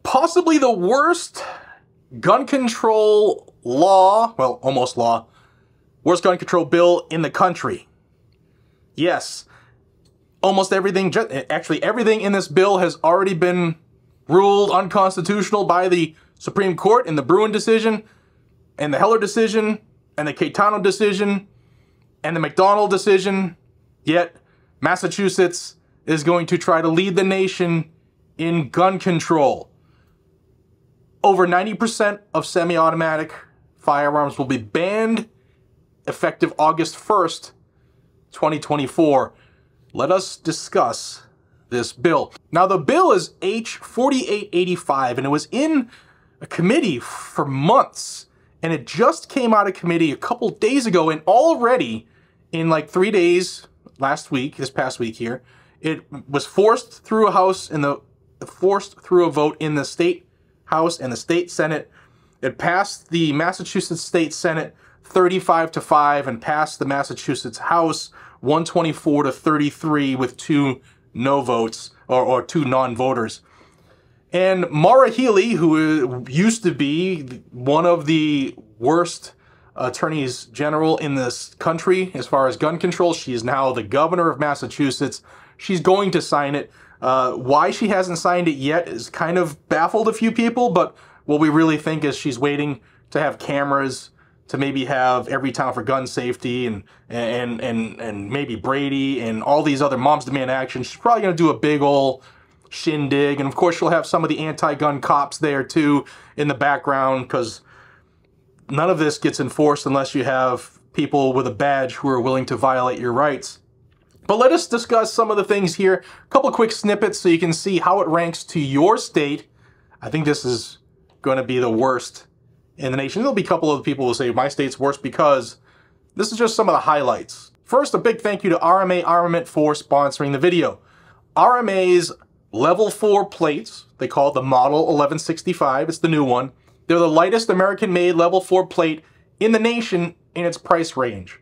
possibly the worst gun control law, well, almost law, worst gun control bill in the country. Yes, almost everything, actually everything in this bill has already been ruled unconstitutional by the Supreme Court in the Bruin decision, and the Heller decision, and the Caetano decision, and the McDonald decision. Yet, Massachusetts is going to try to lead the nation in gun control. Over 90% of semi-automatic firearms will be banned effective August 1st, 2024. Let us discuss this bill. Now, the bill is H 4885, and it was in a committee for months, and it just came out of committee a couple days ago, and already in like 3 days, this past week here, it was forced through a vote in the state House and the state Senate. It passed the Massachusetts State Senate 35-5 and passed the Massachusetts House 124-33 with 2 no votes, or 2 non-voters. And Maura Healey, who used to be one of the worst attorneys general in this country as far as gun control, she is now the governor of Massachusetts. She's going to sign it. Why she hasn't signed it yet is kind of baffled a few people, but what we really think is she's waiting to have cameras, to maybe have Every Town for Gun Safety and maybe Brady and all these other Moms Demand Action. She's probably going to do a big ol' shindig, and of course she'll have some of the anti-gun cops there too in the background, because none of this gets enforced unless you have people with a badge who are willing to violate your rights. But let us discuss some of the things here. A couple quick snippets so you can see how it ranks to your state. I think this is going to be the worst in the nation. There'll be a couple of people who will say my state's worst, because this is just some of the highlights. First, a big thank you to RMA Armament for sponsoring the video. RMA's Level 4 plates, they call it the Model 1165, it's the new one. They're the lightest American-made Level 4 plate in the nation in its price range.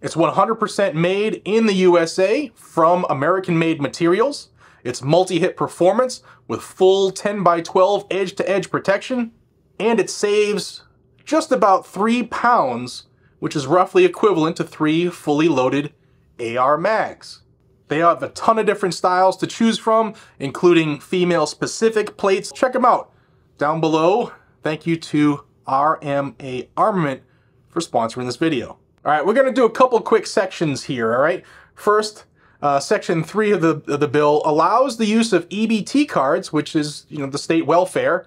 It's 100% made in the USA from American-made materials. It's multi-hit performance with full 10x12 edge-to-edge protection. And it saves just about 3 pounds, which is roughly equivalent to 3 fully loaded AR mags. They have a ton of different styles to choose from, including female-specific plates. Check them out down below. Thank you to RMA Armament for sponsoring this video. All right, we're going to do a couple quick sections here, all right? First, Section 3 of the bill allows the use of EBT cards, which is, the state welfare,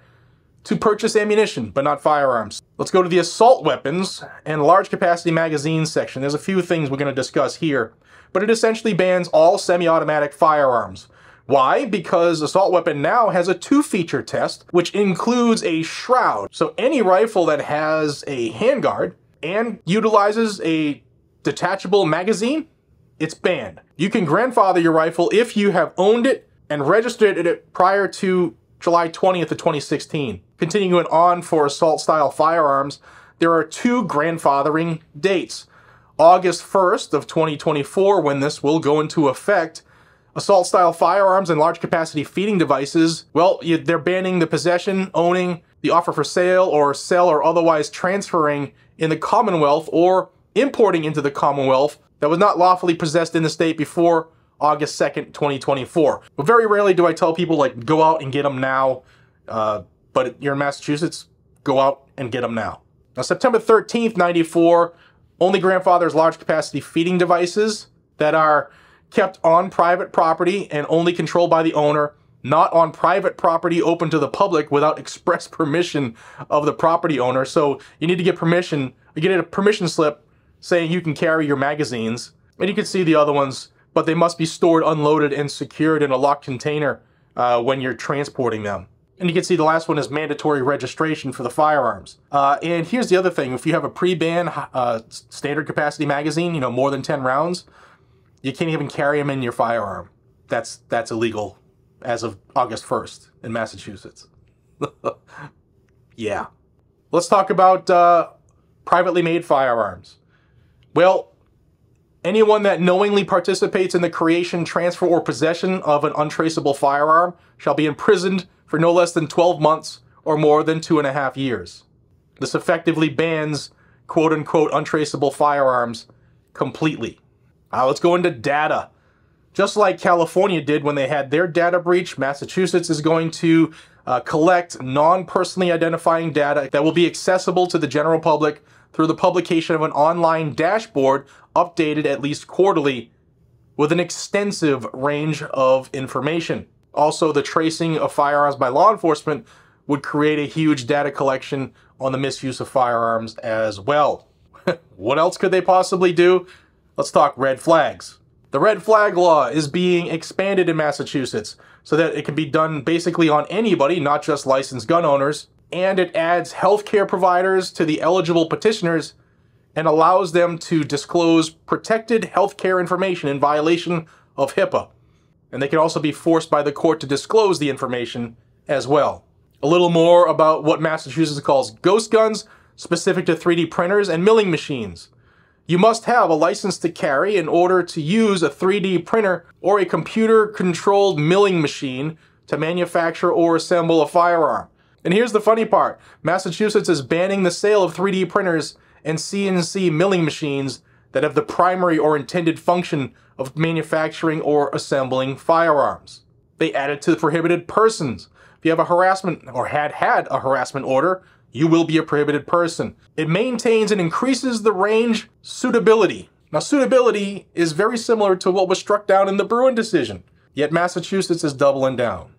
to purchase ammunition, but not firearms. Let's go to the assault weapons and large capacity magazines section. There's a few things we're going to discuss here, but it essentially bans all semi-automatic firearms. Why? Because assault weapon now has a 2-feature test, which includes a shroud. So any rifle that has a handguard and utilizes a detachable magazine, it's banned. You can grandfather your rifle if you have owned it and registered it prior to July 20th of 2016. Continuing on for assault-style firearms, there are 2 grandfathering dates. August 1st of 2024, when this will go into effect. Assault-style firearms and large-capacity feeding devices, well, they're banning the possession, owning, the offer for sale, or sell or otherwise transferring in the Commonwealth or importing into the Commonwealth that was not lawfully possessed in the state before August 2nd, 2024. But very rarely do I tell people, like, go out and get them now, but you're in Massachusetts, go out and get them now. Now, September 13th, 94, only grandfathers large capacity feeding devices that are kept on private property and only controlled by the owner, not on private property open to the public without express permission of the property owner. So you need to get permission. You get a permission slip saying you can carry your magazines, and you can see the other ones, but they must be stored unloaded and secured in a locked container when you're transporting them. And you can see the last one is mandatory registration for the firearms. And here's the other thing. If you have a pre-ban standard capacity magazine, more than 10 rounds, you can't even carry them in your firearm. That's illegal as of August 1st in Massachusetts. Yeah. Let's talk about privately made firearms. Well, anyone that knowingly participates in the creation, transfer, or possession of an untraceable firearm shall be imprisoned for no less than 12 months or more than 2.5 years. This effectively bans quote-unquote untraceable firearms completely. Now let's go into data. Just like California did when they had their data breach, Massachusetts is going to collect non-personally identifying data that will be accessible to the general public through the publication of an online dashboard updated at least quarterly with an extensive range of information. Also, the tracing of firearms by law enforcement would create a huge data collection on the misuse of firearms as well. What else could they possibly do? Let's talk red flags. The red flag law is being expanded in Massachusetts so that it can be done basically on anybody, not just licensed gun owners. And it adds healthcare providers to the eligible petitioners and allows them to disclose protected healthcare information in violation of HIPAA. And they can also be forced by the court to disclose the information as well. A little more about what Massachusetts calls ghost guns, specific to 3D printers and milling machines. You must have a license to carry in order to use a 3D printer or a computer-controlled milling machine to manufacture or assemble a firearm. And here's the funny part. Massachusetts is banning the sale of 3D printers and CNC milling machines that have the primary or intended function of manufacturing or assembling firearms. They added to the prohibited persons. If you have a harassment or had a harassment order, you will be a prohibited person. It maintains and increases the range suitability. Now, suitability is very similar to what was struck down in the Bruin decision, yet Massachusetts is doubling down.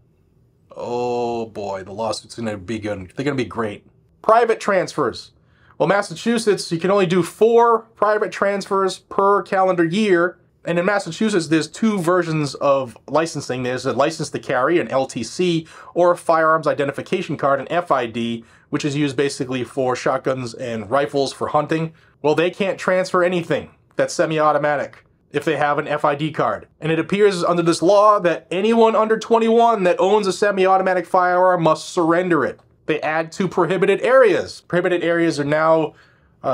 Oh boy, the lawsuit's gonna be good. They're gonna be great. Private transfers. Well, Massachusetts, you can only do 4 private transfers per calendar year. And in Massachusetts, there's 2 versions of licensing. There's a license to carry, an LTC, or a firearms identification card, an FID, which is used basically for shotguns and rifles for hunting. Well, they can't transfer anything that's semi-automatic if they have an FID card. And it appears under this law that anyone under 21 that owns a semi-automatic firearm must surrender it. They add 2 prohibited areas. Prohibited areas are now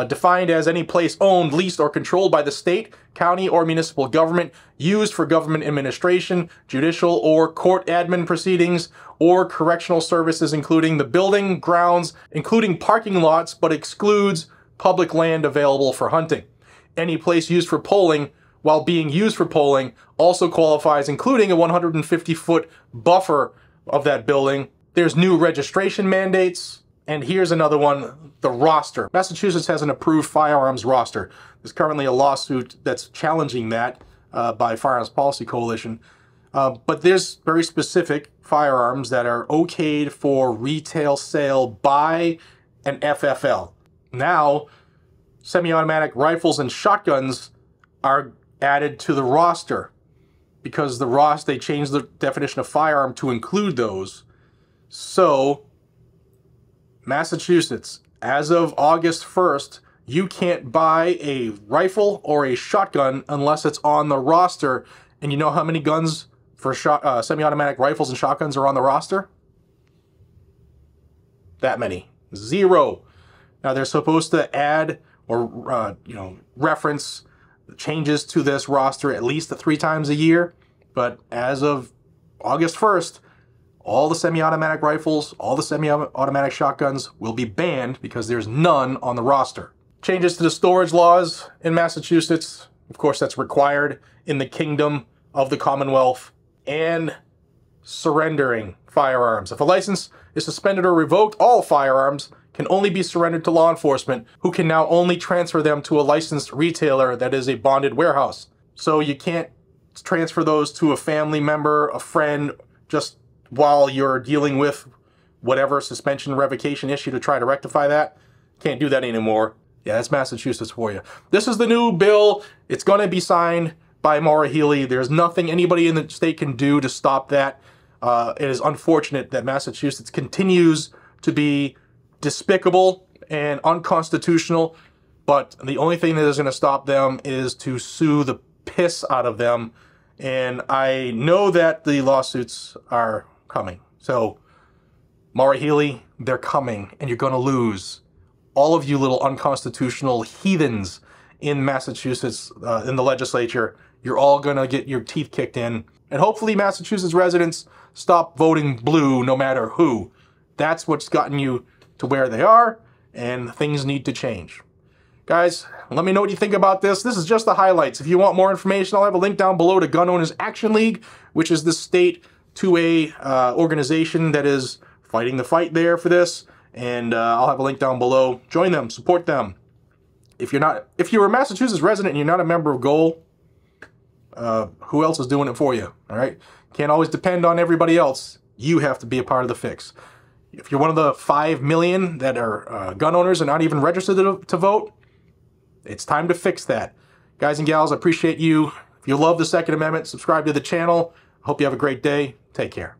defined as any place owned, leased, or controlled by the state, county, or municipal government, used for government administration, judicial or court admin proceedings, or correctional services, including the building, grounds, including parking lots, but excludes public land available for hunting. Any place used for polling, while being used for polling, also qualifies, including a 150-foot buffer of that building. There's new registration mandates. And here's another one, the roster. Massachusetts has an approved firearms roster. There's currently a lawsuit that's challenging that by Firearms Policy Coalition. But there's very specific firearms that are okayed for retail sale by an FFL. Now, semi-automatic rifles and shotguns are added to the roster because they changed the definition of firearm to include those. So, Massachusetts, as of August 1st, you can't buy a rifle or a shotgun unless it's on the roster. And you know how many guns for semi-automatic rifles and shotguns are on the roster? That many. 0. Now they're supposed to add or reference changes to this roster at least 3 times a year. But as of August 1st, all the semi-automatic rifles, all the semi-automatic shotguns will be banned because there's none on the roster. Changes to the storage laws in Massachusetts. Of course, that's required in the Kingdom of the Commonwealth. And surrendering firearms. If a license is suspended or revoked, all firearms can only be surrendered to law enforcement, who can now only transfer them to a licensed retailer that is a bonded warehouse. So you can't transfer those to a family member, a friend, just while you're dealing with whatever suspension revocation issue to try to rectify that. Can't do that anymore. Yeah, that's Massachusetts for you. This is the new bill. It's going to be signed by Maura Healey. There's nothing anybody in the state can do to stop that. It is unfortunate that Massachusetts continues to be despicable and unconstitutional, but the only thing that is going to stop them is to sue the piss out of them. And I know that the lawsuits are coming. So, Maura Healey, they're coming, and you're going to lose. All of you little unconstitutional heathens in Massachusetts, in the legislature, you're all going to get your teeth kicked in. And hopefully Massachusetts residents stop voting blue no matter who. That's what's gotten you to where they are, and things need to change. Guys, let me know what you think about this. This is just the highlights. If you want more information, I'll have a link down below to Gun Owners Action League, which is the state 2A organization that is fighting the fight there for this. And I'll have a link down below. Join them, support them. If you're a Massachusetts resident and you're not a member of GOAL, who else is doing it for you? All right, can't always depend on everybody else. You have to be a part of the fix. If you're one of the 5 million that are gun owners and not even registered to vote, it's time to fix that. Guys and gals, I appreciate you. If you love the Second Amendment, subscribe to the channel. Hope you have a great day. Take care.